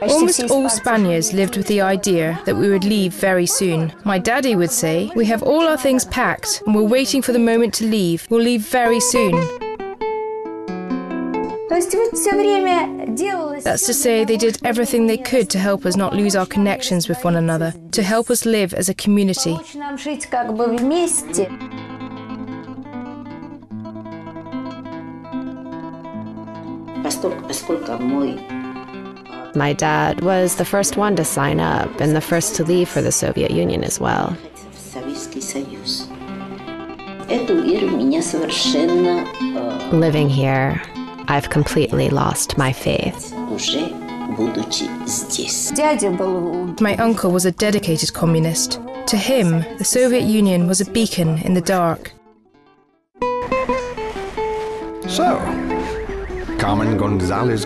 Almost all Spaniards lived with the idea that we would leave very soon. My daddy would say, "We have all our things packed and we're waiting for the moment to leave. We'll leave very soon." That's to say, they did everything they could to help us not lose our connections with one another, to help us live as a community. My dad was the first one to sign up and the first to leave for the Soviet Union as well. Living here, I've completely lost my faith. My uncle was a dedicated communist. To him, the Soviet Union was a beacon in the dark. So, Carmen Gonzalez.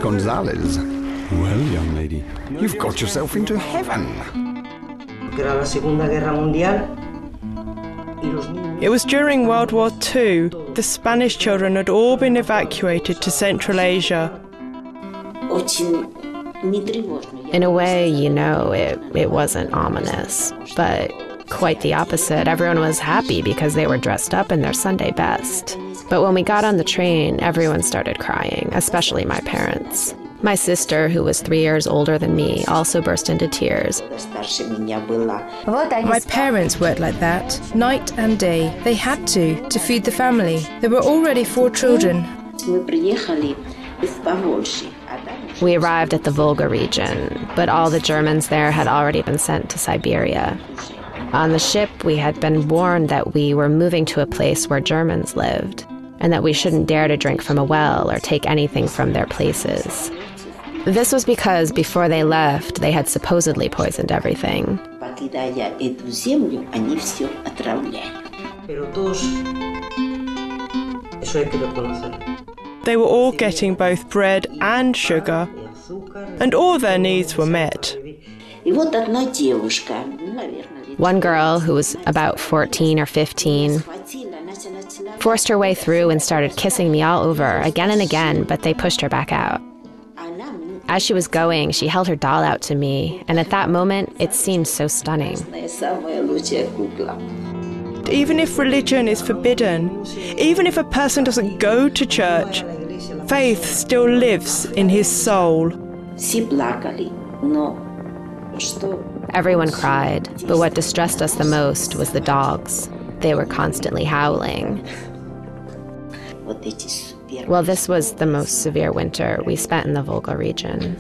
Well, young lady, you've got yourself into heaven. It was during World War II. The Spanish children had all been evacuated to Central Asia. In a way, you know, it wasn't ominous, but quite the opposite. Everyone was happy because they were dressed up in their Sunday best. But when we got on the train, everyone started crying, especially my parents. My sister, who was 3 years older than me, also burst into tears. My parents worked like that, night and day. They had to feed the family. There were already 4 children. We arrived at the Volga region, but all the Germans there had already been sent to Siberia. On the ship, we had been warned that we were moving to a place where Germans lived, and that we shouldn't dare to drink from a well or take anything from their places. This was because before they left, they had supposedly poisoned everything. They were all getting both bread and sugar, and all their needs were met. One girl, who was about 14 or 15, forced her way through and started kissing me all over again and again, but they pushed her back out. As she was going, she held her doll out to me, and at that moment, it seemed so stunning. Even if religion is forbidden, even if a person doesn't go to church, faith still lives in his soul. Everyone cried, but what distressed us the most was the dogs. They were constantly howling. Well, this was the most severe winter we spent in the Volga region.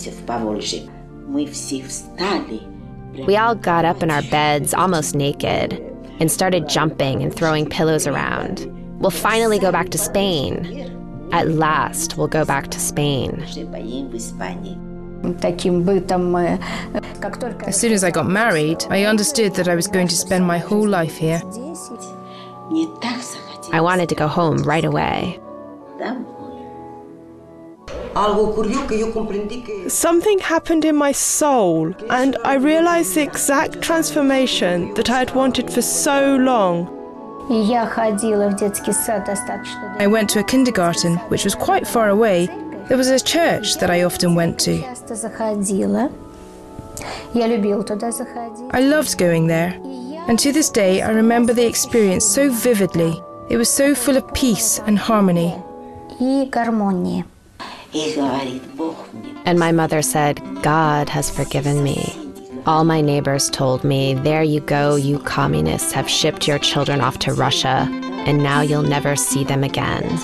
We all got up in our beds, almost naked, and started jumping and throwing pillows around. We'll finally go back to Spain. At last, we'll go back to Spain. As soon as I got married, I understood that I was going to spend my whole life here. I wanted to go home right away. Something happened in my soul, and I realized the exact transformation that I had wanted for so long. I went to a kindergarten, which was quite far away. There was a church that I often went to. I loved going there, and to this day I remember the experience so vividly. It was so full of peace and harmony. And my mother said, "God has forgiven me." All my neighbors told me, "There you go, you communists have shipped your children off to Russia, and now you'll never see them again."